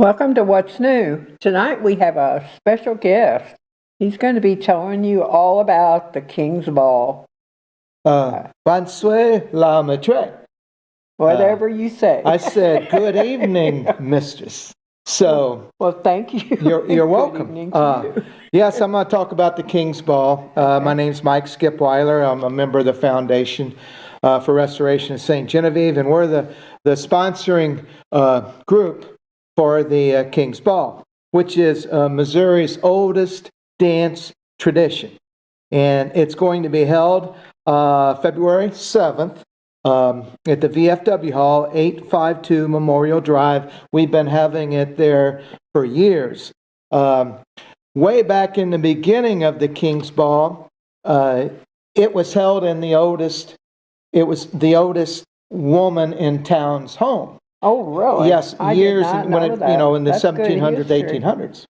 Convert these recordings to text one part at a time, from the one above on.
Welcome to What's New. Tonight we have a special guest. He's going to be telling you all about the King's Ball. Bonsoir, la maîtresse. Whatever you say. I said, good evening, mistress. So, well, thank you. You're Good welcome. evening to you. Yes, I'm going to talk about the King's Ball. My name's Mike Skipweiler. I'm a member of the Foundation for Restoration of St. Genevieve, and we're the sponsoring group for the King's Ball, which is Missouri's oldest dance tradition. And it's going to be held February 7th at the VFW Hall, 852 Memorial Drive. We've been having it there for years. Way back in the beginning of the King's Ball, it was held in the oldest woman in town's home. Oh, really? Yes, I years did not when know it, that. in the That's good 1700s, history. 1800s,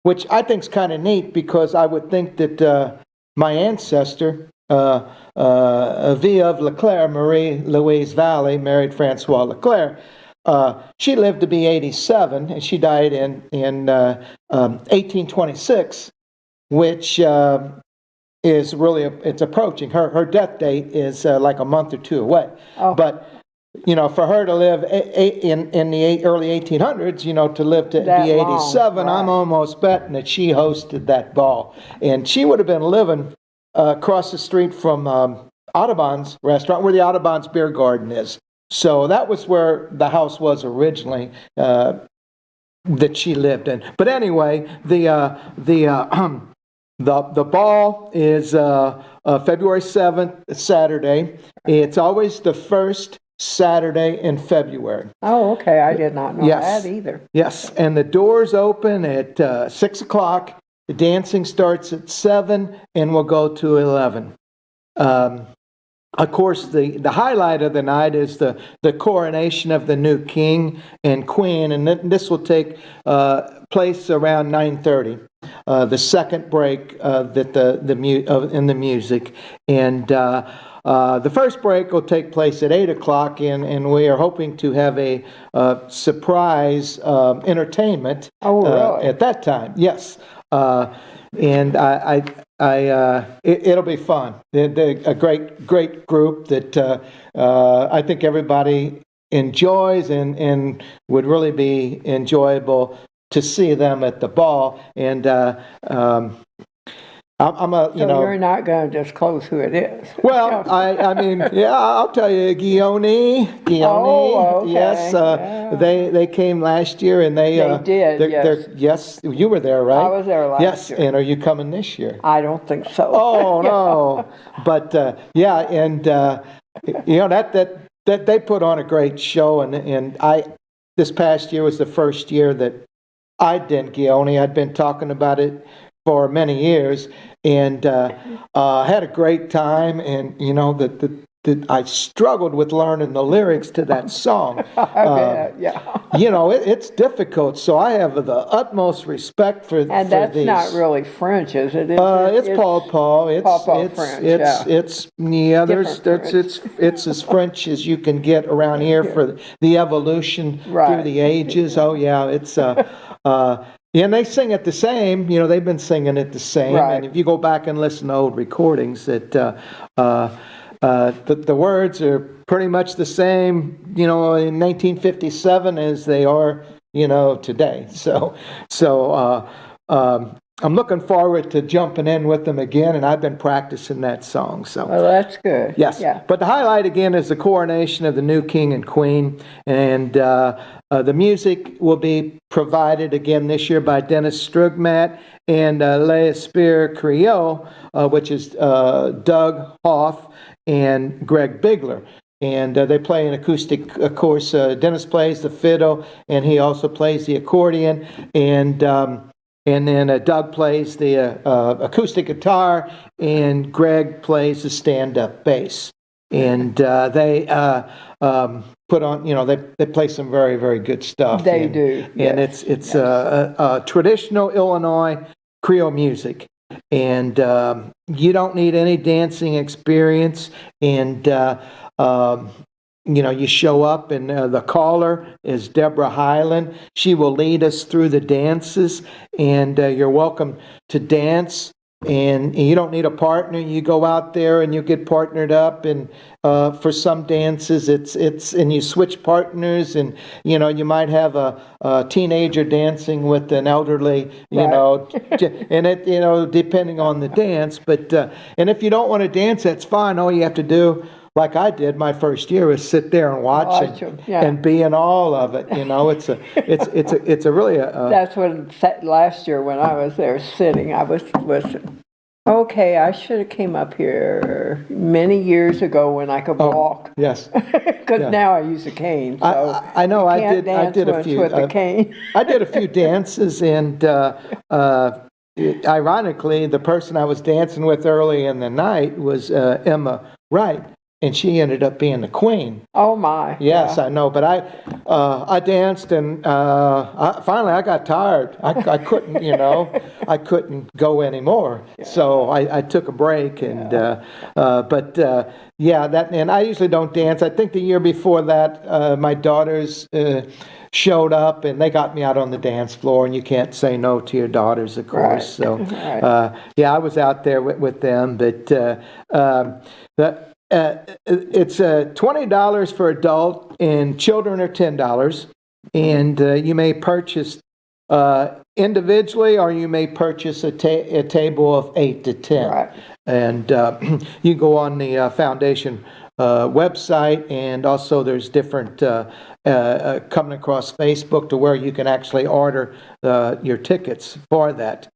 which I think is kind of neat, because I would think that my ancestor, Vie of Leclerc, Marie Louise Valley, married Francois Leclerc. She lived to be 87, and she died in 1826, which is really it's approaching. Her death date is like a month or two away. Oh. But for her to live in the early 1800s, to live to That be 87, long, right. I'm almost betting that she hosted that ball. And she would have been living across the street from Audubon's restaurant, where the Audubon's Beer Garden is. So that was where the house was originally that she lived in. But anyway, the ball is February 7th, Saturday. It's always the first Saturday in February. Oh, okay. I did not know Yes. that either. Yes, and the doors open at 6 o'clock. The dancing starts at 7 and will go to 11. Of course, the highlight of the night is the coronation of the new king and queen, and this will take place around 9:30. The second break in the music, and the first break will take place at 8 o'clock, and we are hoping to have a surprise entertainment Oh, really? at that time. Yes, and it'll be fun. They're a great group that I think everybody enjoys, and would really be enjoyable to see them at the ball. And You're not going to disclose who it is. Well, I mean, yeah, I'll tell you, Gioni. Oh, okay. Yes, Yeah. they came last year, and they did, yes. Yes, you were there, right? I was there last year. Yes, and are you coming this year? I don't think so. Oh no, but yeah, and that they put on a great show, and this past year was the first year that I did Gioni. I'd been talking about it for many years, and had a great time, and that I struggled with learning the lyrics to that song. I bet, yeah. It's difficult, so I have the utmost respect for And that's these. not really French, is it? It's Paul. It's Paul French, yeah. It's as French as you can get around here for the evolution Right. through the ages. Oh yeah, it's and they sing it the same. They've been singing it the same. Right. And if you go back and listen to old recordings, that the words are pretty much the same, in 1957 as they are, today. So I'm looking forward to jumping in with them again, and I've been practicing that song. So. Well, that's good. Yes, Yeah. but the highlight again is the coronation of the new king and queen, and the music will be provided again this year by Dennis Strugmat and L'Esprit Creole, which is Doug Hoff and Greg Bigler. And they play an acoustic, of course. Dennis plays the fiddle, and he also plays the accordion, and then Doug plays the acoustic guitar, and Greg plays the stand-up bass. And they put on, they play some very, very good stuff. They do. And Yes. it's traditional Illinois Creole music. And you don't need any dancing experience. And you show up, and the caller is Deborah Highland. She will lead us through the dances, and you're welcome to dance. And you don't need a partner. You go out there and you get partnered up, and for some dances, and you switch partners, and you might have a teenager dancing with an elderly, and it depending on the dance. But and if you don't want to dance, that's fine. All you have to do, like I did my first year, is sit there and watch them, yeah. and be in all of it. It's a really That's what last year when I was there sitting, I was listening. Okay, I should have came up here many years ago when I could walk. Yes. Because now I use a cane. So I know. I did a few with a cane. I did a few dances, and ironically, the person I was dancing with early in the night was Emma Wright. And she ended up being the queen. Oh my! Yes, yeah. I know. But I danced, and finally I got tired. I couldn't, I couldn't go anymore. Yeah. So I took a break, and that. And I usually don't dance. I think the year before that, my daughters showed up, and they got me out on the dance floor. And you can't say no to your daughters, of course. Right. So I was out there with them, but it's $20 for adult, and children are $10. And you may purchase individually, or you may purchase a table of 8 to 10. Right. And you go on the foundation website, and also there's different coming across Facebook to where you can actually order your tickets for that.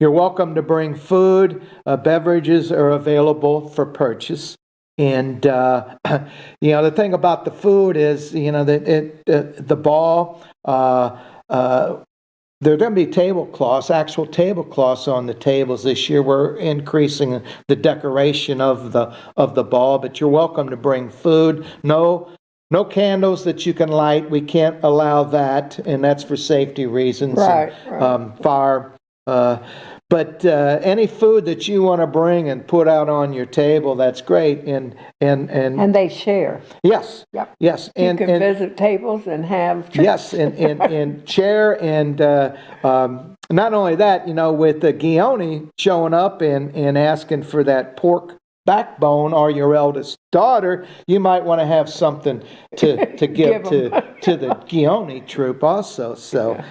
You're welcome to bring food. Beverages are available for purchase. And, the thing about the food is, the ball, there are going to be tablecloths, actual tablecloths on the tables this year. We're increasing the decoration of the ball, but you're welcome to bring food. No candles that you can light. We can't allow that, and that's for safety reasons. Right. Fire. But any food that you want to bring and put out on your table, that's great. And they share. Yes. Yep. Yes. You can visit tables and have treats. Yes, and share, and not only that, with the Gioni showing up and asking for that pork backbone, or your eldest daughter, you might want to have something to give to the Gioni troop also. So.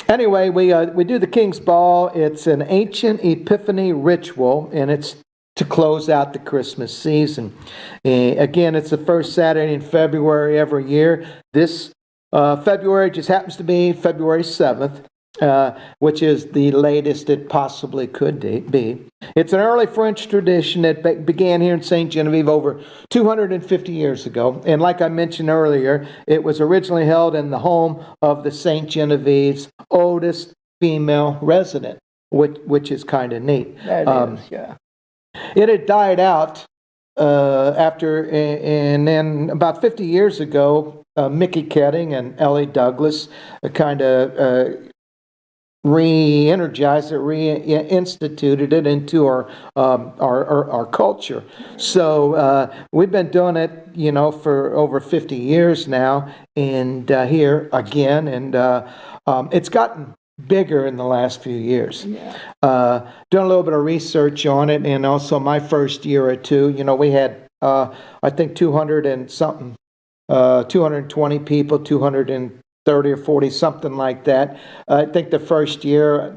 Anyway, we do the King's Ball. It's an ancient Epiphany ritual, and it's to close out the Christmas season. Again, it's the first Saturday in February every year. This February just happens to be February 7th, which is the latest it possibly could be. It's an early French tradition that began here in St. Genevieve over 250 years ago. And like I mentioned earlier, it was originally held in the home of the St. Genevieve's oldest female resident, which is kind of neat. That is, yeah. It had died out and then about 50 years ago, Mickey Ketting and Ellie Douglas kind of re-energized it, reinstituted it into our culture. So we've been doing it, for over 50 years now, and here again, and it's gotten bigger in the last few years. Yeah. Doing a little bit of research on it, and also my first year or two, we had I think 200 and something, 220 people, 230 or 40, something like that. I think the first year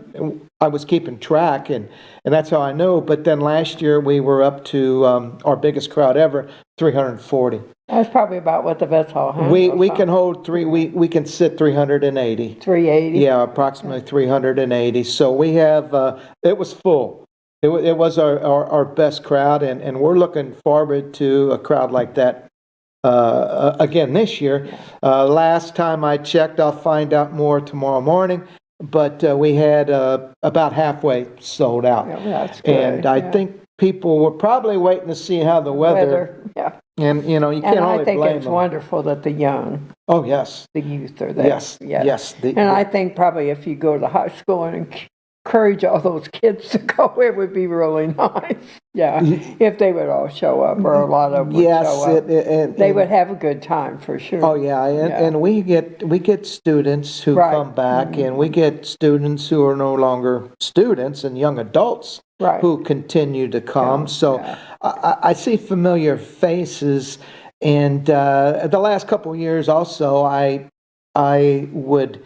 I was keeping track, and that's how I know. But then last year we were up to our biggest crowd ever, 340. That's probably about what the Vets Hall has. We can hold we can sit 380. 380? Yeah, approximately 380. So we have, it was full. It was our best crowd, and we're looking forward to a crowd like that again this year. Last time I checked, I'll find out more tomorrow morning, but we had about halfway sold out. Yeah, that's good. And I think people were probably waiting to see how the weather. Yeah. And, you can't and only I think blame it's them. Wonderful that the young, Oh, yes. the youth are there. Yes. Yeah. Yes. And I think probably if you go to high school and encourage all those kids to go. It would be really nice. Yeah, if they would all show up, or a lot of them would Yes, show up. They would have a good time for sure. oh yeah, and we get students who Right. come back, and we get students who are no longer students and young adults Right. who continue to come. Yeah, So yeah. I see familiar faces, and the last couple of years also, I would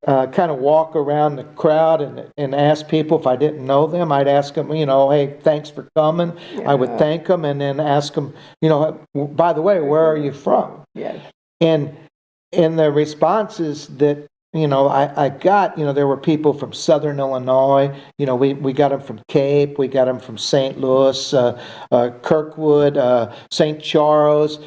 kind of walk around the crowd and ask people if I didn't know them. I'd ask them, hey, thanks for coming. I would Yeah. thank them and then ask them, by the way, where are you from? Yes. And the responses that I got, there were people from Southern Illinois. We got them from Cape, we got them from St. Louis, Kirkwood, St. Charles.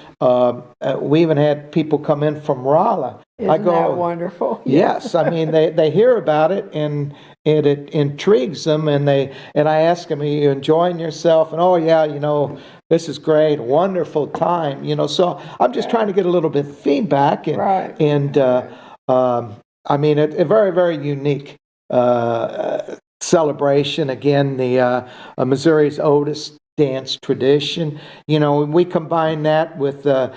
We even had people come in from Raleigh. Isn't that wonderful? Yes, I mean they hear about it and it intrigues them, and I ask them, "Are you enjoying yourself?" And oh yeah, this is great, wonderful time. So I'm just trying to get a little bit of feedback, and Right. I mean a very very unique celebration. Again, the Missouri's oldest dance tradition. We combine that with Lee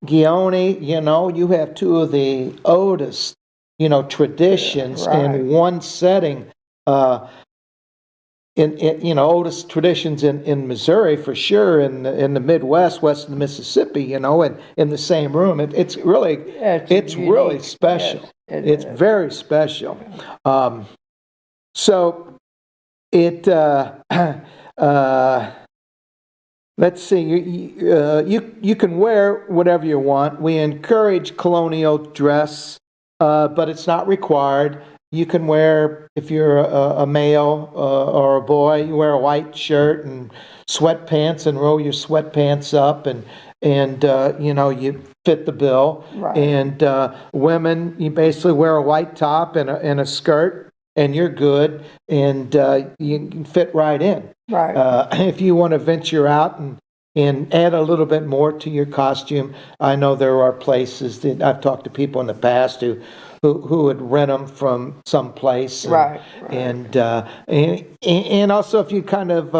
Guioni. You have two of the oldest, traditions Right. in one setting. Oldest traditions in Missouri for sure, in the Midwest, west of the Mississippi. And in the same room, it's really It's really unique. special. Yes, It's is. very special. So it let's see. You can wear whatever you want. We encourage colonial dress, but it's not required. You can wear, if you're a male or a boy, you wear a white shirt and sweatpants and roll your sweatpants up, and you fit the bill. Right. And women, you basically wear a white top and a skirt, and you're good, and you can fit right in. Right. If you want to venture out and add a little bit more to your costume, I know there are places that I've talked to people in the past who would rent them from some place. Right. And also, if you kind of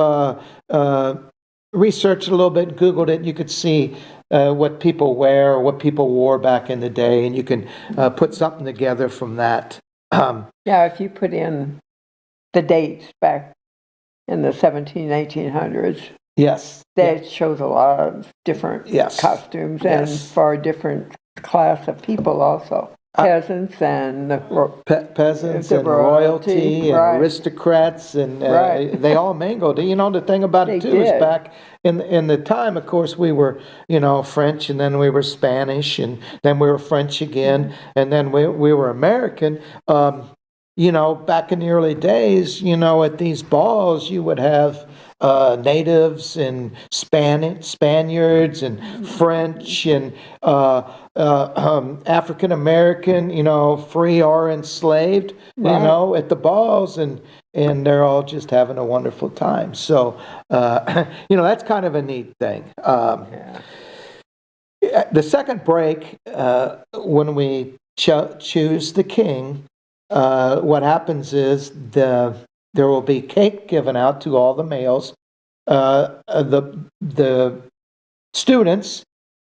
researched a little bit, Googled it, you could see what people wear or what people wore back in the day, and you can put something together from that. Yeah, if you put in the dates back in the 1800s, Yes. that shows a lot of different Yes. costumes, and Yes. for a different class of people also. Peasants and Peasants the and royalty and right. aristocrats, and Right. they all mingled. The thing about it They too is did. back in the time, of course, we were French, and then we were Spanish, and then we were French again, and then we were American. Back in the early days, at these balls, you would have natives and Spaniards and French and African American, free or enslaved, Right. at the balls, and they're all just having a wonderful time. So, that's kind of a neat thing. Yeah. The second break, when we choose the king, what happens is there will be cake given out to all the males. The students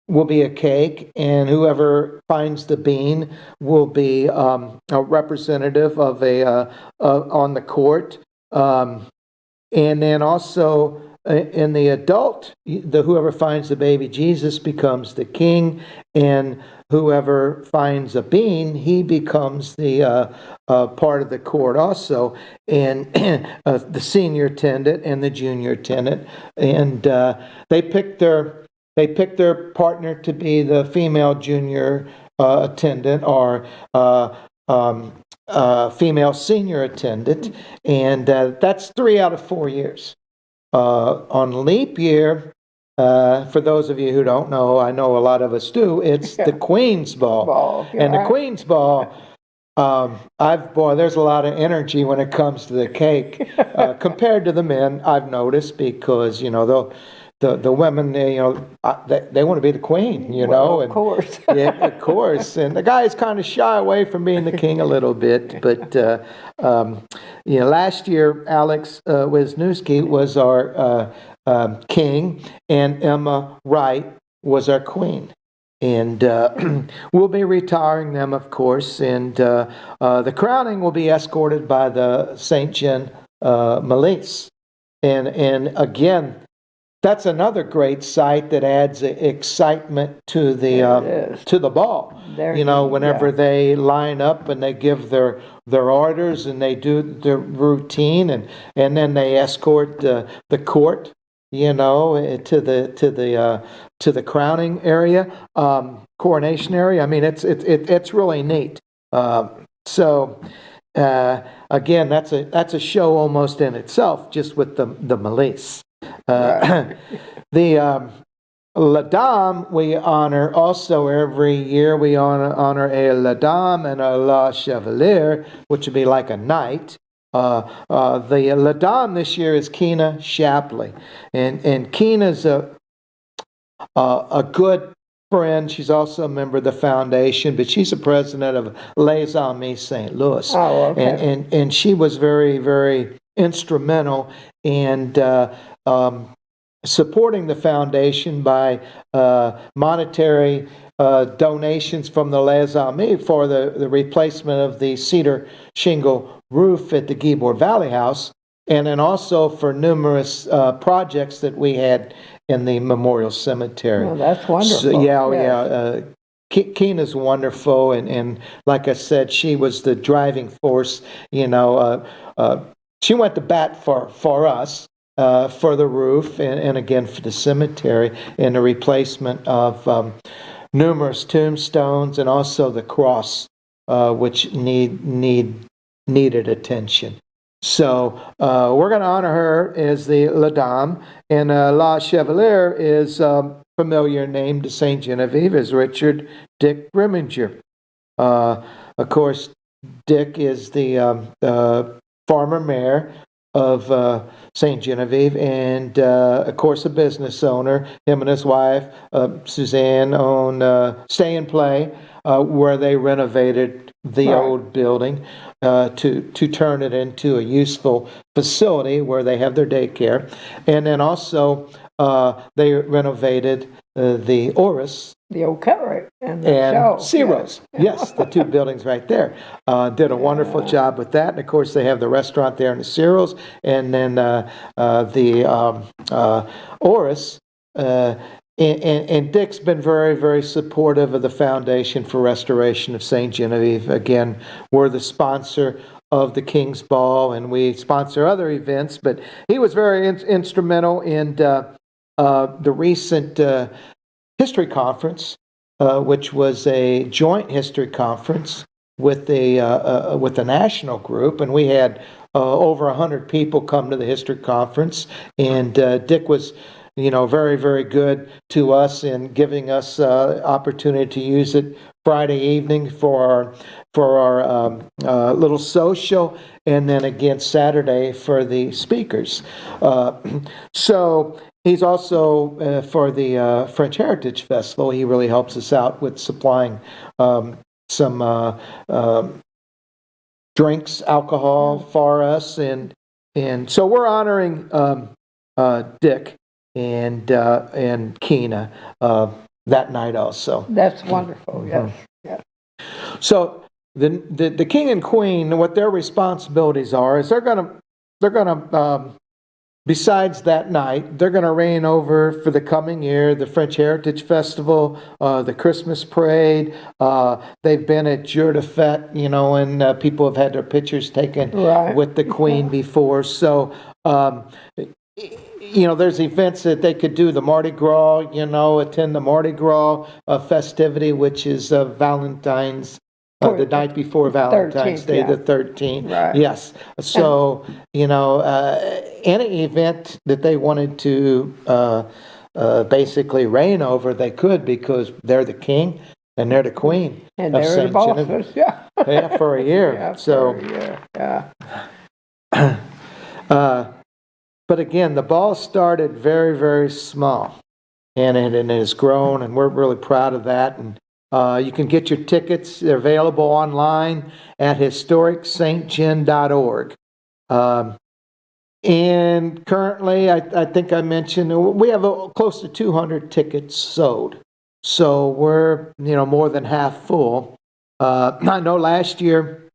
will be a cake, and whoever finds the bean will be a representative of on the court. And then also in the adult, whoever finds the baby Jesus becomes the king, and whoever finds a bean, he becomes the part of the court also, and the senior attendant and the junior attendant, and they pick their partner to be the female junior attendant or female senior attendant, and that's 3 out of 4 years. On leap year, for those of you who don't know, I know a lot of us do, it's the Queen's Ball. And the right. Queen's Ball, there's a lot of energy when it comes to the cake compared to the men, I've noticed, because, the women, they want to be the queen, Well, of and course. yeah, of course. And the guys kind of shy away from being the king a little bit. But last year Alex Wisniewski was our king, and Emma Wright was our queen. And we'll be retiring them, of course. And the crowning will be escorted by the St. John Milice. And again, that's another great sight that adds excitement to the ball. Whenever they line up and they give their orders and they do their routine, and then they escort the court, to the crowning area, coronation area. I mean, it's really neat. Again, that's a show almost in itself, just with the Milice. The La Dame we honor also every year. We honor a La Dame and a La Chevalier, which would be like a knight. The La Dame this year is Kina Shapley, and Kina's a good friend. She's also a member of the foundation, but she's the president of Les Amis St. Louis. Oh, okay. And she was very, very instrumental in supporting the foundation by monetary donations from the Les Amis for the replacement of the cedar shingle roof at the Guibord Valley House, and then also for numerous projects that we had in the Memorial Cemetery. Oh, that's wonderful. So, yes. Kina's wonderful, and like I said, she was the driving force. She went to bat for us, for the roof, and again for the cemetery, and the replacement of numerous tombstones, and also the cross, which needed attention. So we're going to honor her as the La Dame, and La Chevalier is familiar name to St. Genevieve as Richard Dick Grimminger. Of course, Dick is the former mayor of St. Genevieve, and of course a business owner. Him and his wife Suzanne own Stay and Play, where they renovated the old building to turn it into a useful facility where they have their daycare. And then also they renovated the Oris The old cabaret and the show. Ciro's. Yes, the two buildings right there. Did a wonderful job with that. And of course, they have the restaurant there in the Ciro's, and then the Oris. And Dick's been very, very supportive of the Foundation for Restoration of St. Genevieve. Again, we're the sponsor of the King's Ball, and we sponsor other events, but he was very instrumental in the recent history conference, which was a joint history conference with the national group, and we had over 100 people come to the history conference, and Dick was very, very good to us in giving us opportunity to use it Friday evening for our little social, and then again Saturday for the speakers. So he's also for the French Heritage Festival. He really helps us out with supplying some drinks, alcohol for us, and so we're honoring Dick and Kina that night also. That's wonderful. Yes. Yes. So the king and queen, what their responsibilities are is they're gonna besides that night, they're gonna reign over for the coming year the French Heritage Festival, the Christmas parade. They've been at Jour de Fête, and people have had their pictures taken with the queen before. So there's events that they could do, the Mardi Gras, attend the Mardi Gras festivity, which is Valentine's, the night before Valentine's Day, the 13th. Right. Yes. So, any event that they wanted to basically reign over, they could, because they're the king and they're the queen. And they're the bosses, yeah, for a year. Yeah, so, for a year. Yeah. but again, the ball started very, very small, and it has grown, and we're really proud of that. And you can get your tickets. They're available online at historicstgen.org. And currently, I think I mentioned, we have close to 200 tickets sold. So we're, more than half full. I know last year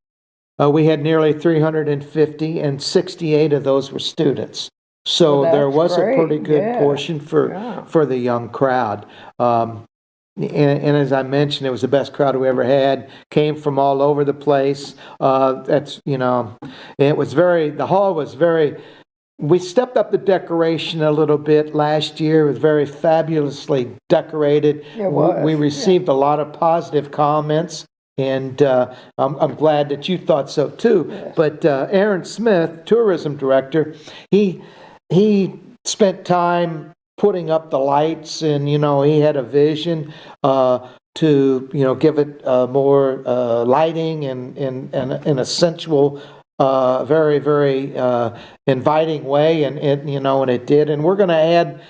we had nearly 350, and 68 of those were students. So Well, there that's was a pretty great, good yeah, portion yeah. for the young crowd. And as I mentioned, it was the best crowd we ever had. Came from all over the place. It was the hall was very. We stepped up the decoration a little bit last year. It was very fabulously decorated. It was, We received a lot of positive comments, and I'm glad that you thought so too. Yes. But Aaron Smith, tourism director, he spent time putting up the lights, and he had a vision to give it more lighting and a sensual, very, very inviting way, and it did. And we're going to add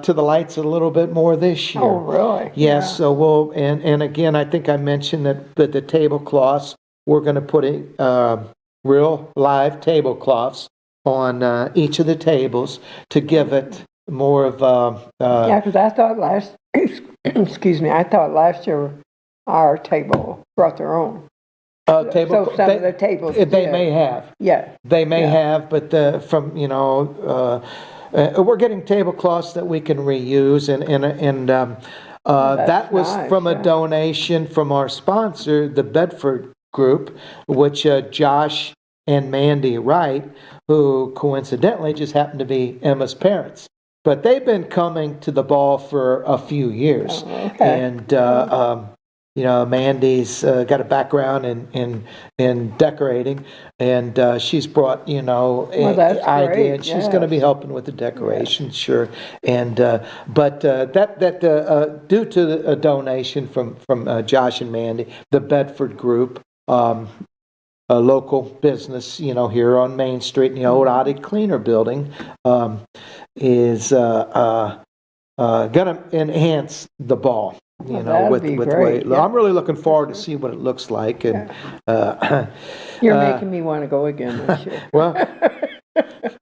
to the lights a little bit more this year. Oh, really? Yes. Yeah. So we'll, and again, I think I mentioned that the tablecloths, we're going to put real live tablecloths on each of the tables to give it more of Yeah, because I thought excuse me, I thought last year our table brought their own. table. So some of the tables They did. may have. Yeah. They may Yeah. have, but we're getting tablecloths that we can reuse, and that was nice, from a yeah. donation from our sponsor, the Bedford Group, which Josh and Mandy Wright, who coincidentally just happened to be Emma's parents. But they've been coming to the ball for a few years, Oh, okay. and Mandy's got a background in decorating, and she's brought that's idea, great, and she's going to be yes. helping with the decoration, sure. And but due to a donation from Josh and Mandy, the Bedford Group, a local business, here on Main Street in the old Audi Cleaner building, is going to enhance the ball. that'd be great, yeah. I'm really looking forward to see what it looks like, and You're making me want to go again this year. well,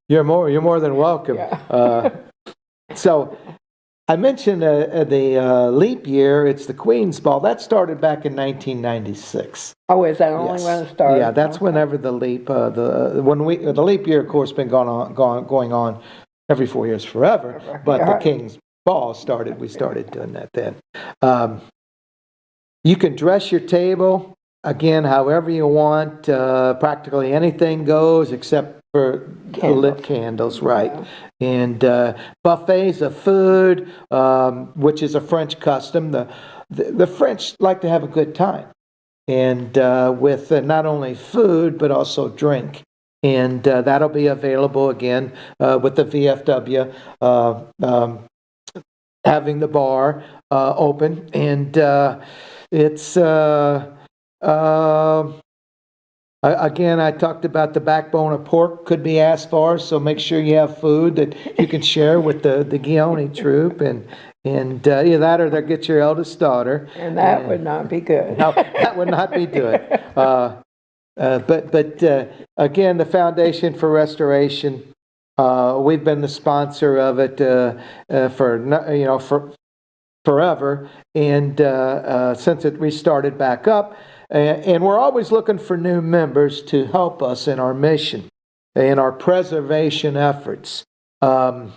you're more than welcome. Yeah. So I mentioned the leap year. It's the Queen's Ball that started back in 1996. Oh, is that only Yes. when it started? Yeah, that's Okay. whenever the leap the leap year, of course, been going on every 4 years forever. But the Right. King's Ball started. We started doing that then. You can dress your table again however you want. Practically anything goes except for lit candles, right? Yeah. And buffets of food, which is a French custom. The French like to have a good time, and with not only food but also drink. And that'll be available again with the VFW having the bar open, and it's again, I talked about the backbone of pork could be asked for, so make sure you have food that you can share with the Guione troop, and either that or they'll get your eldest daughter. And that would not be good. No, that would not be good. But again, the Foundation for Restoration, we've been the sponsor of it for forever, and since it restarted back up, and we're always looking for new members to help us in our mission, in our preservation efforts. We're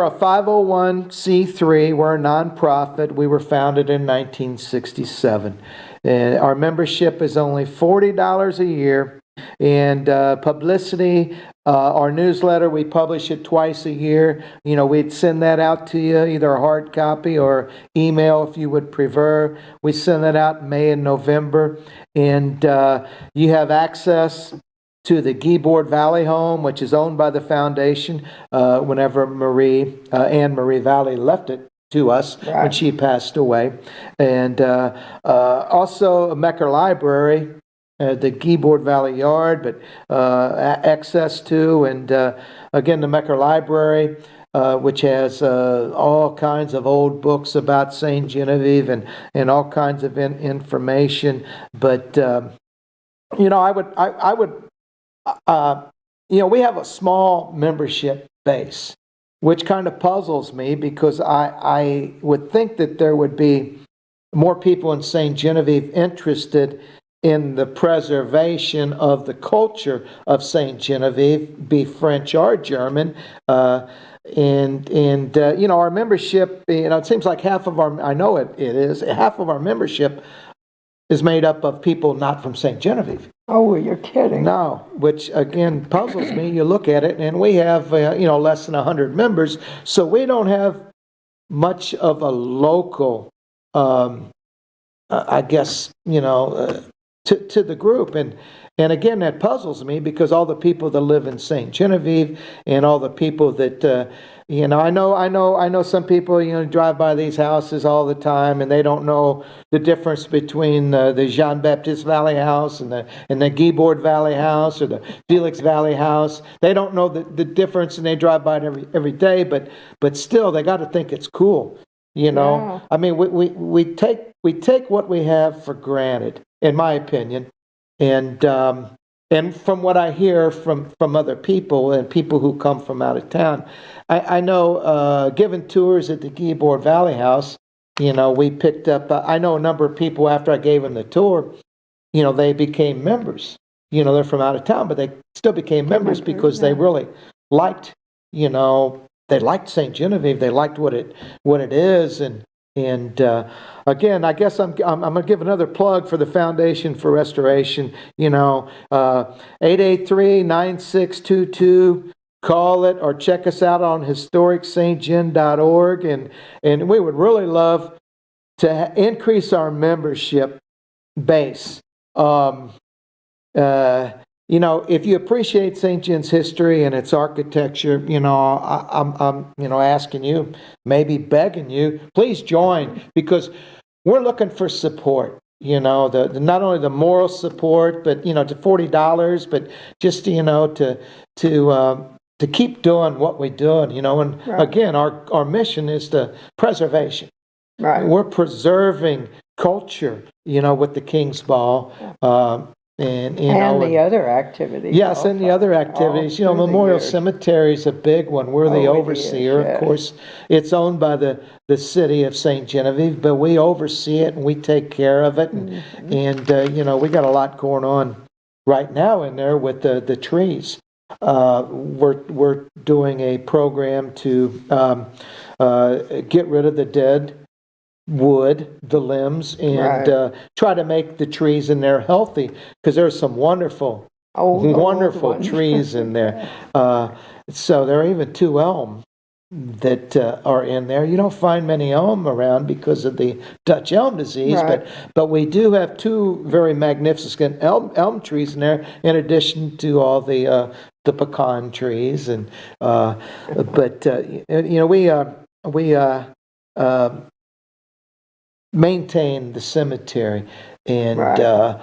a 501c3. We're a nonprofit. We were founded in 1967. Our membership is only $40 a year. And publicity, our newsletter, we publish it twice a year. We'd send that out to you, either a hard copy or email if you would prefer. We send that out in May and November. And you have access to the Guibord Valley home, which is owned by the foundation, whenever Anne Marie Valley left it to us when Right. she passed away. And also a Mecker Library, the Guyboard Valley Yard, but access to, and again, the Mecker Library, which has all kinds of old books about St. Genevieve and all kinds of information. But, I would we have a small membership base, which kind of puzzles me because I would think that there would be more people in St. Genevieve interested in the preservation of the culture of St. Genevieve, be French or German. Our membership, it seems like half of our, I know it is, half of our membership is made up of people not from St. Genevieve. Oh, you're kidding. No, which again puzzles me. You look at it, and we have, less than 100 members, so we don't have much of a local, I guess, to the group. And again, that puzzles me because all the people that live in St. Genevieve and all the people that, I know some people, drive by these houses all the time and they don't know the difference between the Jean-Baptiste Valley House and the Guyboard Valley House or the Felix Valley House. They don't know the difference, and they drive by it every day, but still they got to think it's cool. Yeah. I mean, we take what we have for granted, in my opinion, and from what I hear from other people and people who come from out of town, I know giving tours at the Guyboard Valley House, we picked up. I know a number of people after I gave them the tour, they became members. They're from out of town, but they still became members because they really liked, they liked St. Genevieve. They liked what it is, and again, I guess I'm going to give another plug for the Foundation for Restoration. 883-9622. Call it or check us out on historicstgen.org, and we would really love to increase our membership base. If you appreciate St. Gen's history and its architecture, I'm asking you, maybe begging you, please join, because we're looking for support. Not only the moral support, but to $40, but just to keep doing what we're doing. And Right. Again, our mission is the preservation. Right. We're preserving culture. With the King's Ball. And the other activities. Yes, also. and the other activities. All through the Memorial years. Cemetery is a big one. We're the Oh, it is, overseer, yes. of course. It's owned by the city of St. Genevieve, but we oversee it and we take care of it. And we got a lot going on right now in there with the trees. We're doing a program to get rid of the dead wood, the limbs, and Right. try to make the trees in there healthy, because there's some wonderful Old ones. trees in there. So there are even 2 elm that are in there. You don't find many elm around because of the Dutch elm disease, Right. but we do have 2 very magnificent elm trees in there, in addition to all the pecan trees. And we maintain the cemetery, and Right.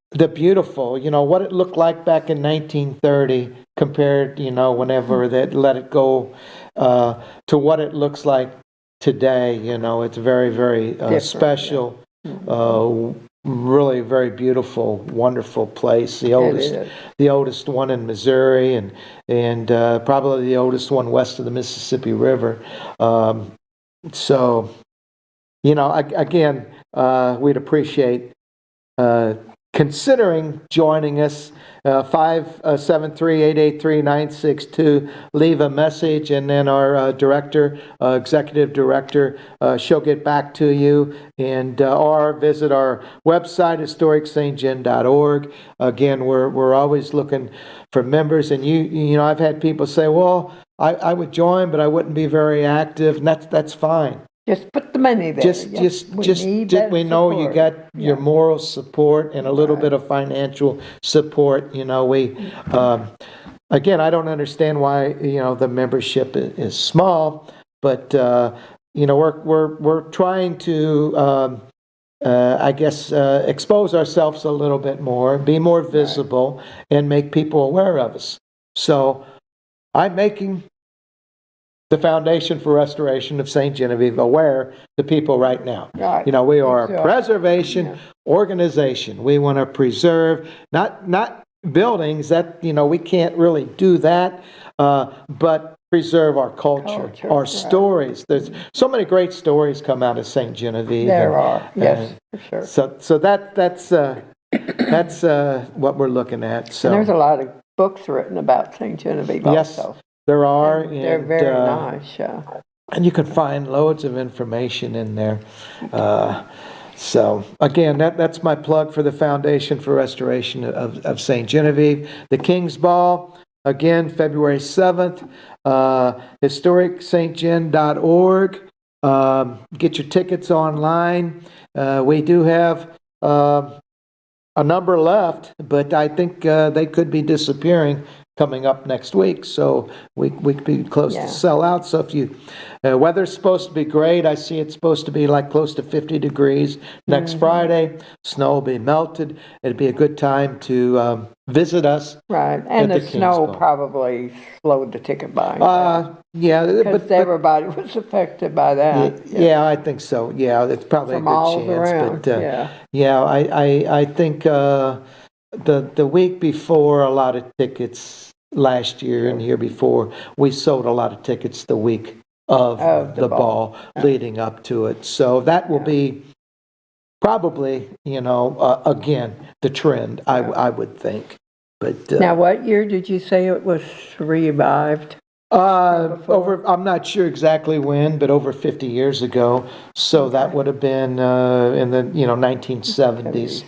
the beautiful, what it looked like back in 1930 compared, whenever that let it go, to what it looks like today. It's very, very Different, special, really very beautiful, wonderful place. The oldest one in Missouri, and probably the oldest one west of the Mississippi River. Again, we'd appreciate considering joining us. 573-883-962. Leave a message, and then our executive director, she'll get back to you, and or visit our website, historicstgen.org. Again, we're always looking for members, and I've had people say, well, I would join, but I wouldn't be very active, and that's fine. Just put the money there. We know you got your moral support and a little Right. bit of financial support. Again, I don't understand why the membership is small, but we're trying to I guess, expose ourselves a little bit more, be more visible, and make people aware of us. So I'm making the Foundation for Restoration of St. Genevieve aware to people right now. Right. You know, we are a Exactly. preservation Yeah. organization. We want to preserve, not buildings, that, you know, we can't really do that, but preserve our culture, our right. stories. There's so many great stories come out of St. Genevieve. There are, yes, for sure. So that's what we're looking at. So And there's a lot of books written about St. Genevieve yes, also. there are. They're and, very nice, yeah. and you can find loads of information in there. So again, that's my plug for the Foundation for Restoration of St. Genevieve. The King's Ball, again, February 7th, historicstgen.org. Get your tickets online. We do have a number left, but I think they could be disappearing coming up next week, so we could be close to sell out. So if you, weather's supposed to be great. I see it's supposed to be like close to 50 degrees next Friday. Snow will be melted. It'd be a good time to visit us. Right, and at the the snow King's Ball. probably slowed the ticket buying. Yeah, Because everybody was affected by that. yeah, I think so. Yeah, it's probably From a good all chance. around, But yeah. yeah, I think the week before, a lot of tickets last year and the year before, we sold a lot of tickets the week of the ball leading up to it. So that will be probably, you know, again, the trend, I would think. But Now, what year did you say it was revived? I'm not sure exactly when, but over 50 years ago. So that would have been in the 1970s.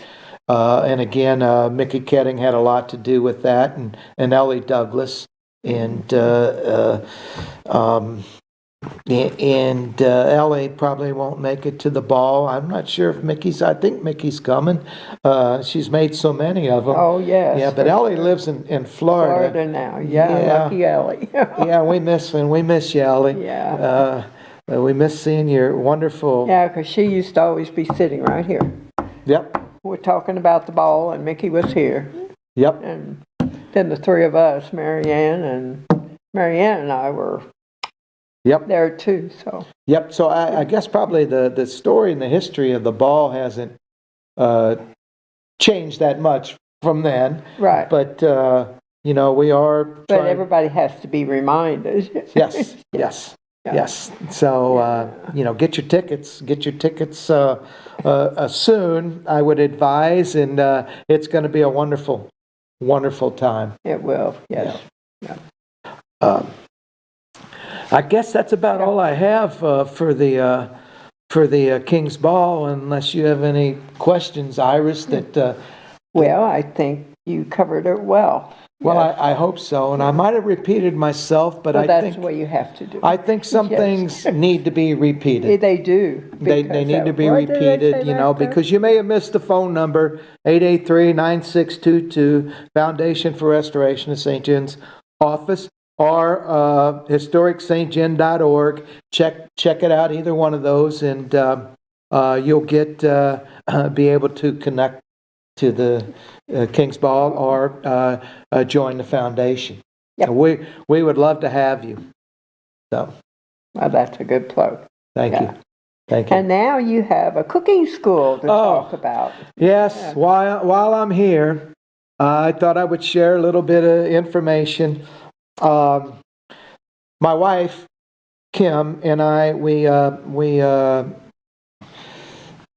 And again, Mickey Ketting had a lot to do with that, and Ellie Douglas, and Ellie probably won't make it to the ball. I'm not sure if I think Mickey's coming. She's made so many of them. Oh, yes. Yeah, but Ellie lives in Florida. Florida now, yeah, lucky Ellie. Yeah, we miss you, Ellie. Yeah. We miss seeing your wonderful. Yeah, because she used to always be sitting right here. Yep. We're talking about the ball, and Mickey was here. Yep. And then the three of us, Marianne and I were there too. So Yep. So I guess probably the story and the history of the ball hasn't changed that much from then. right, But we are. but everybody has to be reminded. Yes. Yes. Yeah. Yes. So get your tickets. Get your tickets soon. I would advise, and it's going to be a wonderful, wonderful time. It will. Yes. I guess that's about all I have for the King's Ball, unless you have any questions, Iris. Well, I think you covered it well. Well, I hope so, and I might have repeated myself, but Well, I that's think what you have to do. I think some things need to be repeated. They do. They need to be repeated, because you may have missed the phone number, 883-9622, Foundation for Restoration of St. Jen's office, or historicstgen.org. Check it out, either one of those, and you'll be able to connect to the King's Ball or join the foundation. Yep. We would love to have you. So, Well, that's a good plug. thank you. Thank you. And now you have a cooking school to talk about. Yes, Yeah. while I'm here, I thought I would share a little bit of information. My wife, Kim, and I, we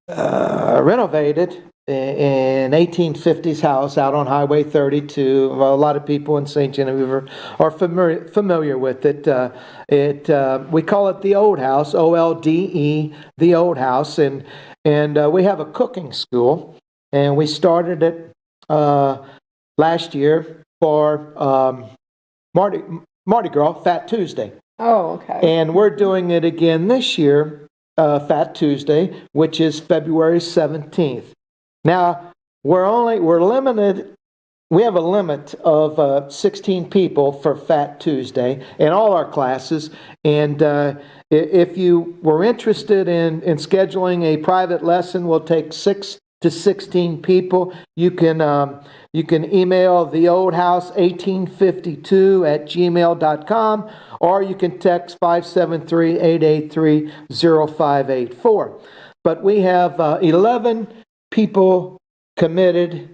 renovated an 1850s house out on Highway 32. A lot of people in St. Genevieve are familiar with it. We call it the Old House, OLDE, the Old House, and we have a cooking school, and we started it last year for Mardi Gras, Fat Tuesday. Oh, okay. And we're doing it again this year, Fat Tuesday, which is February 17th. Now, we're limited we have a limit of 16 people for Fat Tuesday in all our classes. And if you were interested in scheduling a private lesson, we'll take 6 to 16 people. You can email theoldhouse1852@gmail.com, or you can text 573-883-0584. But we have 11 people committed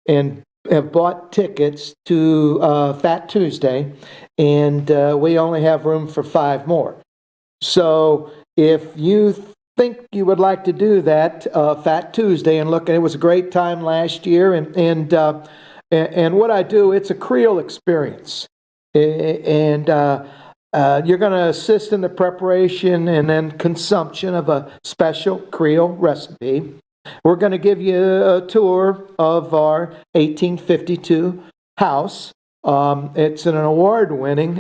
and have bought tickets to Fat Tuesday, and we only have room for 5 more. So if you think you would like to do that Fat Tuesday, and look, it was a great time last year, and what I do, it's a Creole experience, and you're going to assist in the preparation and then consumption of a special Creole recipe. We're going to give you a tour of our 1852 house. It's an award-winning.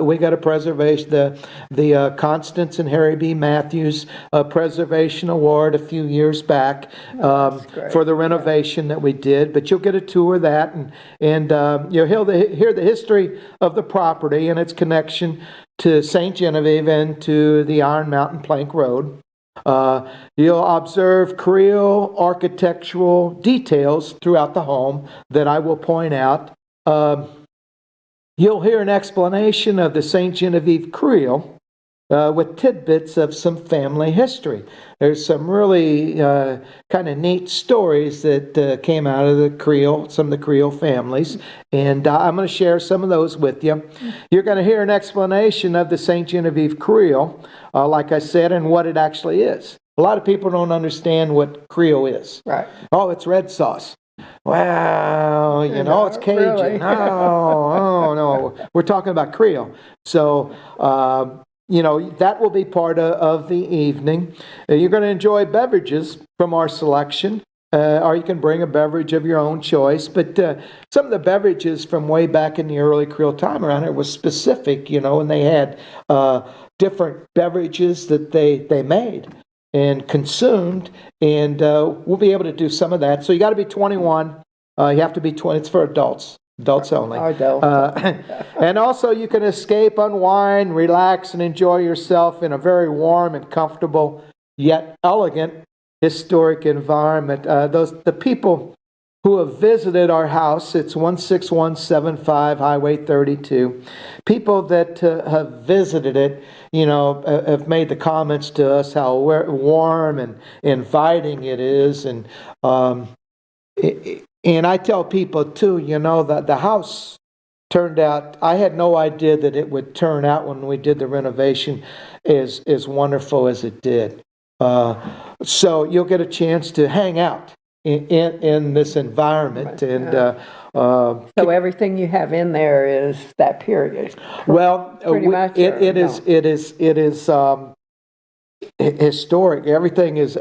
We got a preservation, the Constance and Harry B. Matthews Preservation Award a few years back for the renovation that we did. But you'll get a tour of that, and you'll hear the history of the property and its connection to St. Genevieve and to the Iron Mountain Plank Road. You'll observe Creole architectural details throughout the home that I will point out. You'll hear an explanation of the St. Genevieve Creole with tidbits of some family history. There's some really kind of neat stories that came out of the Creole, some of the Creole families, and I'm going to share some of those with you. You're going to hear an explanation of the St. Genevieve Creole, like I said, and what it actually is. A lot of people don't understand what Creole is. Right. Oh, it's red sauce. Well, it's Cajun. Really. No. We're talking about Creole. So, that will be part of the evening. You're going to enjoy beverages from our selection, or you can bring a beverage of your own choice. But some of the beverages from way back in the early Creole time around here was specific, and they had different beverages that they made and consumed, and we'll be able to do some of that. So you got to be 21. You have to be 20. It's for adults only. And also you can escape, unwind, relax, and enjoy yourself in a very warm and comfortable yet elegant historic environment. The people who have visited our house, it's 16175 Highway 32. People that have visited it, have made the comments to us how warm and inviting it is, and I tell people too, that the house turned out. I had no idea that it would turn out when we did the renovation as wonderful as it did. So you'll get a chance to hang out in this environment, and so everything you have in there is that period. Well, pretty much. It is historic. Everything is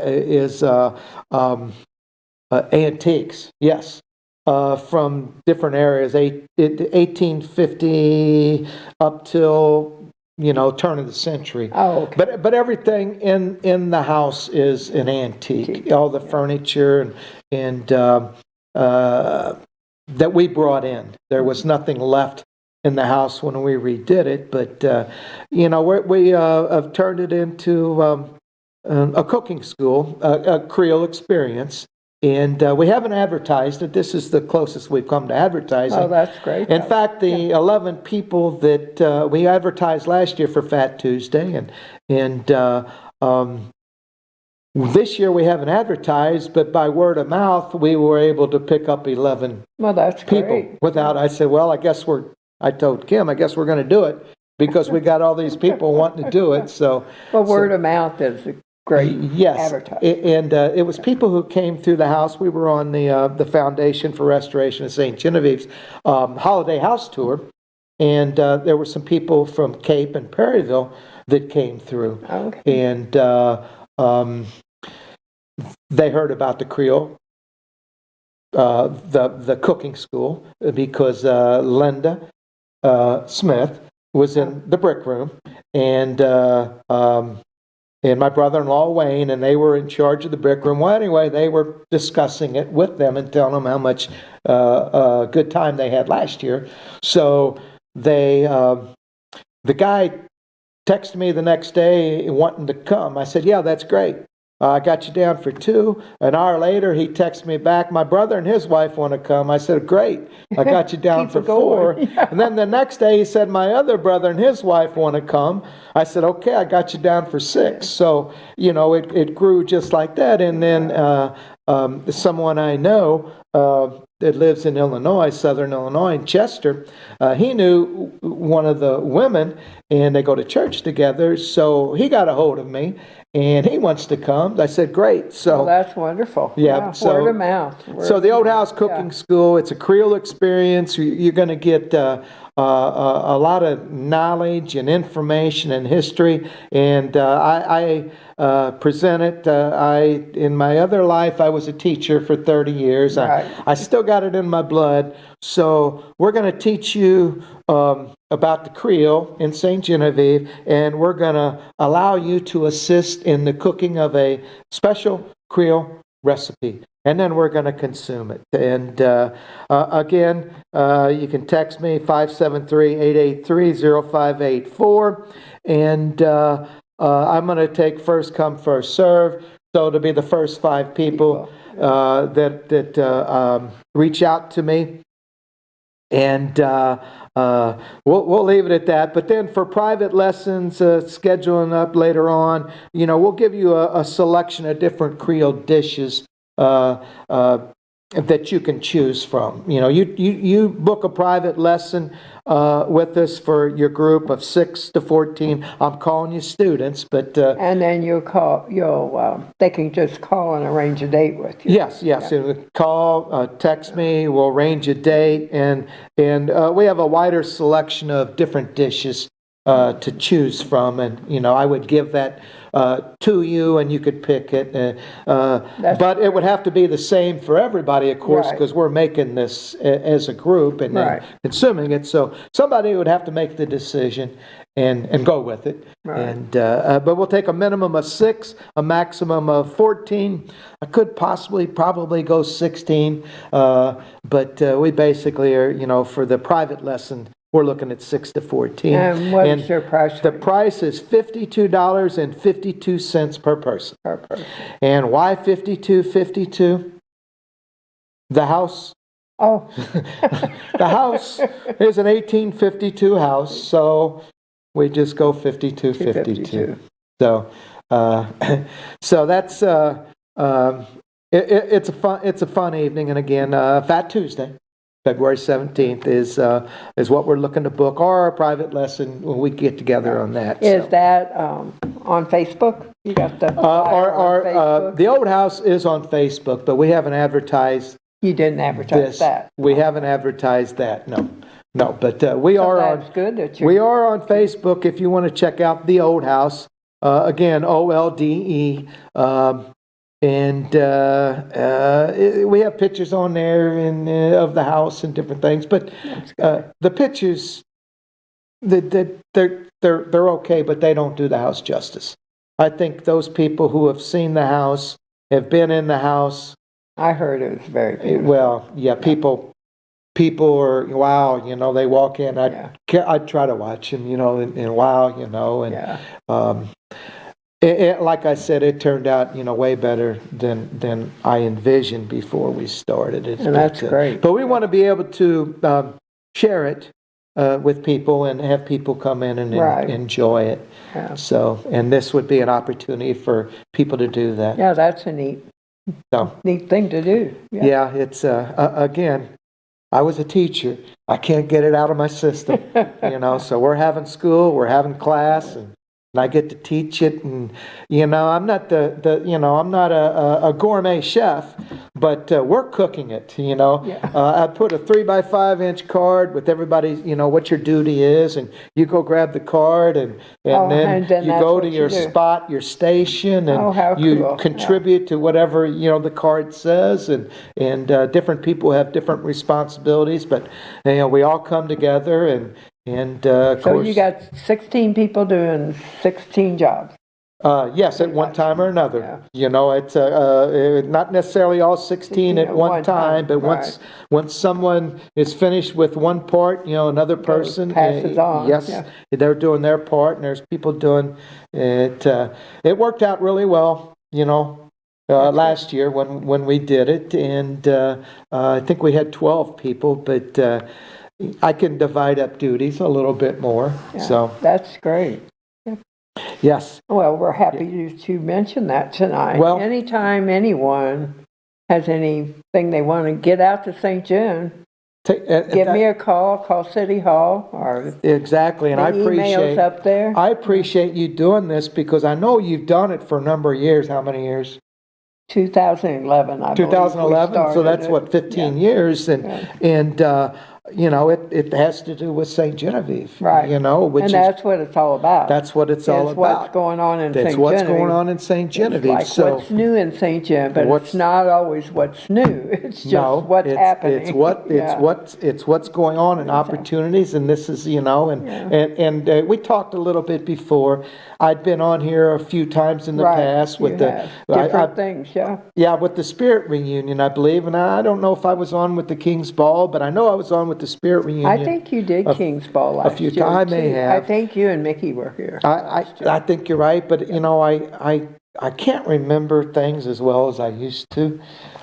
antiques. Yes. From different areas, 1850 up till turn of the century. Oh, okay. But everything in the house is an antique. All the furniture and that we brought in. There was nothing left in the house when we redid it. But we have turned it into a cooking school, a Creole experience. And we haven't advertised it. This is the closest we've come to advertising. Oh, that's great. In fact, the 11 people that we advertised last year for Fat Tuesday, and this year we haven't advertised, but by word of mouth, we were able to pick up 11 that's people. Great. I said, well, I told Kim, I guess we're going to do it because we got all these people wanting to do it. So, word of mouth is great. Yes, advertising. And it was people who came through the house. We were on the Foundation for Restoration of St. Genevieve's holiday house tour, and there were some people from Cape and Perryville that came through. Okay. And they heard about the Creole, the cooking school, because Linda Smith was in the brick room, and and my brother-in-law Wayne, and they were in charge of the brick room. Well, anyway, they were discussing it with them and telling them how much good time they had last year. So the guy texted me the next day wanting to come. I said, yeah, that's great. I got you down for 2. An hour later, he texted me back. My brother and his wife want to come. I said, great. I got you down for 4. Yeah. And then the next day, he said, my other brother and his wife want to come. I said, okay, I got you down for 6. So, it grew just like that. And then someone I know that lives in Illinois, Southern Illinois, in Chester, he knew one of the women, and they go to church together. So he got a hold of me, and he wants to come. I said, great. So Well, that's wonderful. Yeah, so- word of mouth. so the Old House Cooking School, it's a Creole experience. You're going to get a lot of knowledge and information and history. And I present it. In my other life, I was a teacher for 30 years. Right. I still got it in my blood. So we're going to teach you about the Creole in St. Genevieve, and we're going to allow you to assist in the cooking of a special Creole recipe. And then we're going to consume it. And again, you can text me 573-883-0584. And I'm going to take first come, first serve. So to be the first 5 people that reach out to me. And we'll leave it at that. But then for private lessons, scheduling up later on, we'll give you a selection of different Creole dishes that you can choose from. You book a private lesson with us for your group of 6 to 14. I'm calling you students, but And then they can just call and arrange a date with you. yes. Call, text me. We'll arrange a date, and we have a wider selection of different dishes to choose from, and I would give that to you, and you could pick it. But it would have to be the same for everybody, of course, Right. because we're making this as a group and then Right. consuming it. So somebody would have to make the decision and go with it. Right. And but we'll take a minimum of 6, a maximum of 14. I could probably go 16, but we basically are, for the private lesson, we're looking at 6 to 14. And what's your price? The price is $52.52 per person. Per person? And why $52.52? The house. Oh, The house is an 1852 house, so we just go 52.52. So, so that's it's a fun evening, and again, Fat Tuesday. February 17th is what we're looking to book, or a private lesson when we get together on that. is that on Facebook? You got the flyer on Facebook? The Old House is on Facebook, but we haven't advertised You didn't advertise this. that. We haven't advertised that. No. But we So are that's on. good that We you. are on Facebook if you want to check out the Old House. Again, OLDE. And we have pictures on there of the house and different things. But the pictures, they're okay, but they don't do the house justice. I think those people who have seen the house, have been in the house. I heard it was very beautiful. Well, yeah, people are, wow, they walk in. I'd try to watch them, and wow, and Yeah. like I said, it turned out, way better than I envisioned before we started it. And that's great. But we want to be able to share it with people and have people come in and Right. enjoy it. Yeah. So, and this would be an opportunity for people to do that. Yeah, that's a neat thing to do. Yeah, it's again, I was a teacher. I can't get it out of my system, so we're having school, we're having class, and I get to teach it. And I'm not I'm not a gourmet chef, but we're cooking it. I put a 3x5-inch card with everybody's what your duty is, and you go grab the card, and then you that's go what to you your do. spot, your station, and how you cool. contribute to whatever the card says, and different people have different responsibilities, but we all come together, and of So course, you got 16 people doing 16 jobs. Yes, at one time or another. Yeah. You know, it's not necessarily all 16 at one time, but right. once someone is finished with one part, you know, another person passes on, yes, yeah. they're doing their part, and there's people doing it. It worked out really well, you know. Last year when we did it, and I think we had 12 people, but I can divide up duties a little bit more. Yeah, So that's great. yes. Well, we're happy to mention that tonight. Well- Anytime anyone has anything they want to get out to St. John, give me a call City Hall, or Exactly, and the I email's appreciate up there. I appreciate you doing this because I know you've done it for a number of years. How many years? 2011, I believe we 2011. So started that's it. what 15 Yeah. years, and you know it has to do with St. Genevieve, Right. You know, which And is that's what it's all about. that's what it's all Is what's about. going on in That's St. what's Genevieve. going on in St. Genevieve. Like so what's new in St. John, but What's- it's not always what's new. It's just no, what's it's, happening. It's what's going on in opportunities, and this is, you know, and we talked a little bit before. I'd been on here a few times in the Right, past with you the have. I- different things, yeah. Yeah, with the Spirit Reunion, I believe, and I don't know if I was on with the King's Ball, but I know I was on with the Spirit Reunion. I think you did King's Ball last few year, times I may too. have. I think you and Mickey were here. I think you're right, but you know, I can't remember things as well as I used to.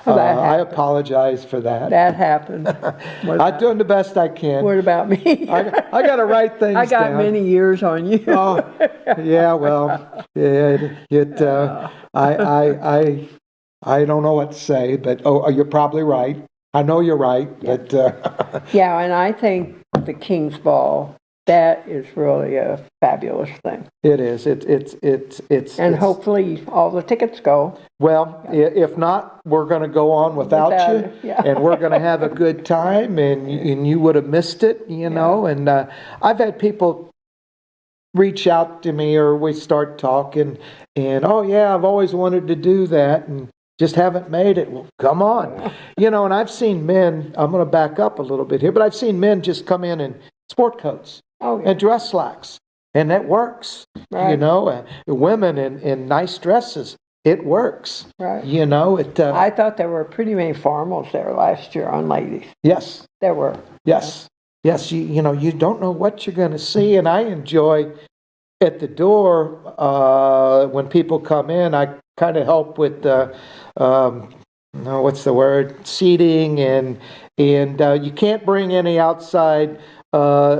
Well, that I happens. apologize for that. That happened. I'm doing the best I can. What about me? I got to write things I got down. many years on you. Oh, yeah, well, I don't know what to say, but you're probably right. I know you're right, but Yeah, and I think the King's Ball, that is really a fabulous thing. it is. And hopefully all the tickets go. Well, if not, we're going to go on without Without you, it, yeah. and we're going to have a good time, and you would have missed it, you know. And I've had people reach out to me, or we start talking, and oh yeah, I've always wanted to do that, and just haven't made it. Well, come on, you know. And I've seen men. I'm going to back up a little bit here, but I've seen men just come in sport coats Oh, yeah. and dress slacks, and that works. Right. You know, women in nice dresses. It works. Right. You know, I thought there were pretty many formals there last year on ladies. yes, There were. yes, yes. You know, you don't know what you're going to see, and I enjoy at the door when people come in. I kind of help with no, what's the word? Seating, and you can't bring any outside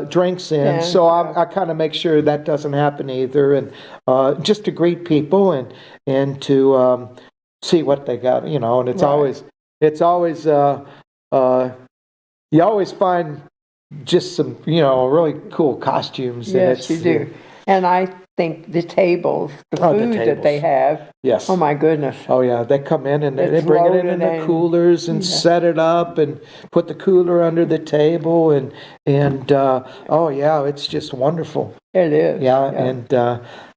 drinks in, Yeah, so I kind of make sure that doesn't happen either, and just to greet people and to see what they got, you know. And it's Right. always you always find just some, you know, really cool costumes. and Yes, you do. And I think the tables, the Oh, the food that they tables. have, Yes. oh my goodness. Oh yeah, they come in and they It's bring it in loaded the and- coolers and set it up and put the cooler under the table and oh yeah, it's just wonderful. It is. Yeah, and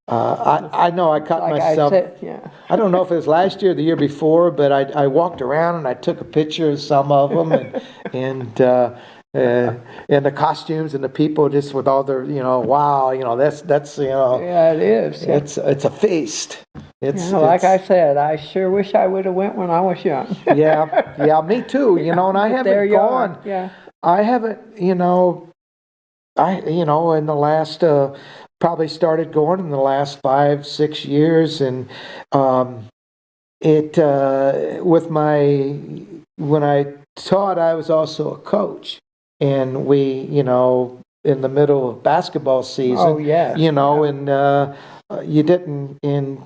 I know I caught Like myself. I said, yeah. I don't know if it was last year or the year before, but I walked around and I took a picture of some of them and the costumes and the people just with all their, you know, wow, you know, that's you know, Yeah, it is. Yeah. it's a feast. It's Yeah, like I it's- said, I sure wish I would have went when I was young. yeah, me too. You know, and I But there haven't you gone. are. Yeah. I haven't, you know, in the last probably started going in the last 5-6 years, and it with my when I taught, I was also a coach, and we, you know, in the middle of basketball season, Oh, yes. you know, and you didn't in.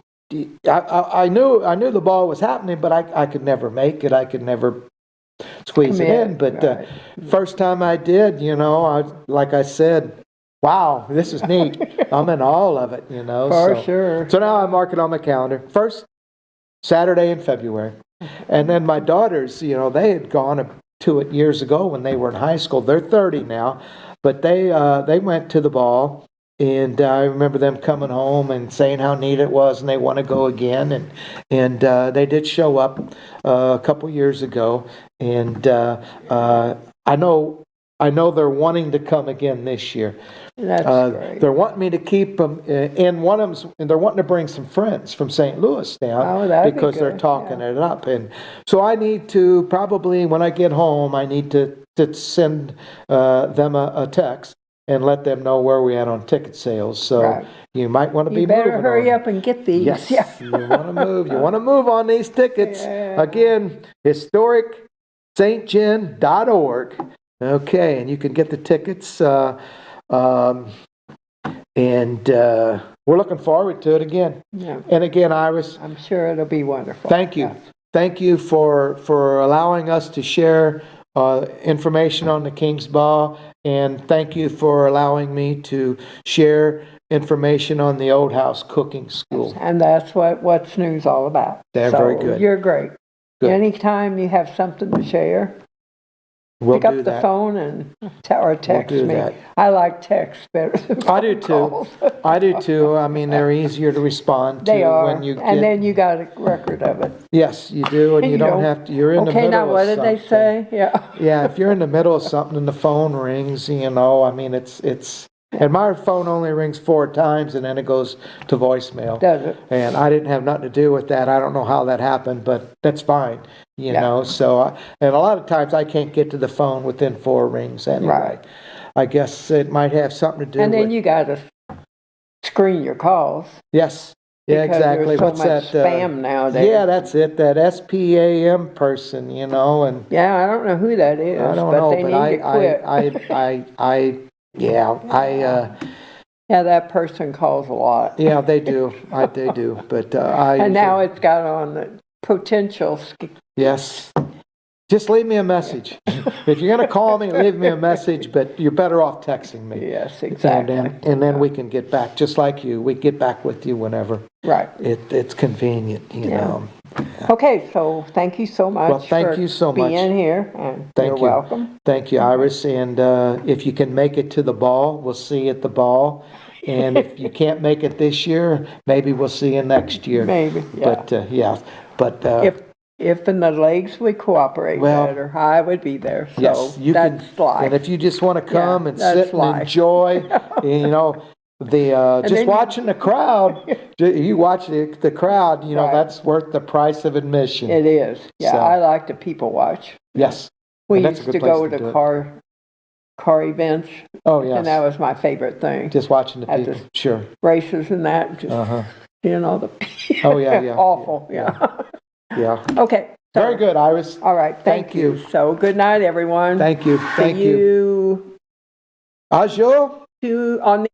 I knew the ball was happening, but I could never make it. I could never squeeze it Commit, in. But right. first time I did, you know, like I said, wow, this is neat. I'm in all of it, you know. For so, sure. So now I mark it on my calendar. First Saturday in February. And then my daughters, you know, they had gone to it years ago when they were in high school. They're 30 now, but they went to the ball. And I remember them coming home and saying how neat it was, and they want to go again. And they did show up a couple years ago. And I know I know they're wanting to come again this year. That's great. They're wanting me to keep them, and one of them's, and they're wanting to bring some friends from St. Louis down. Oh, that'd be because they're good, talking yeah. it up. And so I need to, probably when I get home, I need to send them a text and let them know where we at on ticket sales. So Right. you might want to be You moving better hurry on. up and get these. Yes, Yeah. you want to move. You want to move on these tickets. Yeah. Again, historicstgen.org. Okay, and you can get the tickets. We're looking forward to it again. Yeah. And again, Iris, I'm sure it'll be wonderful. thank you. Yeah. Thank you for allowing us to share information on the King's Ball, and thank you for allowing me to share information on the Old House Cooking School. And that's what What's News all about. They're So very good. You're great. Good. Anytime you have something to share, We'll pick up do the that. phone and or text do me. that. I like text better than I do phone too. calls. I do too. I mean, they're easier to respond to They are. when you And get. then you got a record of it. Yes, you do, and you don't have to. You're in the Okay, middle now of what did they something. say? Yeah. Yeah, if you're in the middle of something and the phone rings, I mean, it's. And my phone only rings 4 times and then it goes to voicemail. Does it? And I didn't have nothing to do with that. I don't know how that happened, but that's fine, you Yeah. know. So, and a lot of times I can't get to the phone within 4 rings anyway. Right. I guess it might have something to do And then with. you got to screen your calls. Yes. Yeah, Because exactly. there's so What's much that? spam nowadays. Yeah, that's it. That SPAM person, and Yeah, I don't know who that is, I don't but know, they but need to quit. Yeah, that person calls a lot. yeah, they do. They do. But And now it's got on the potential. yes. Just leave me a message. If you're going to call me, leave me a message, but you're better off texting me. Yes, exactly. And then we can get back, just like you. We get back with you whenever Right. it's convenient, you Yeah. know. Okay, so thank you so much Well, thank you so much. being here, and Thank you're you. welcome. Thank you, Iris. And if you can make it to the ball, we'll see you at the ball. And if you can't make it this year, maybe we'll see you next year. Maybe, yeah. But yeah, but If in the legs we cooperate Well, better, I would be there. So yes, you that's can. life. And if you just want to come and that's sit and life. enjoy, just then watching the crowd. You watch the crowd. Right. That's worth the price of admission. It is. Yeah, So- I like to people watch. Yes. We And that's a used good to place go to do to it. car events, Oh and that yes. was my favorite thing. Just watching the at people. the- Sure. Races and that, just Uh-huh. seeing all the Oh yeah, yeah. awful. Yeah. Yeah. Okay. so- Very good, Iris. All right. Thank Thank you. you. So good night, everyone. Thank you. Thank See you. you Bonjour. on the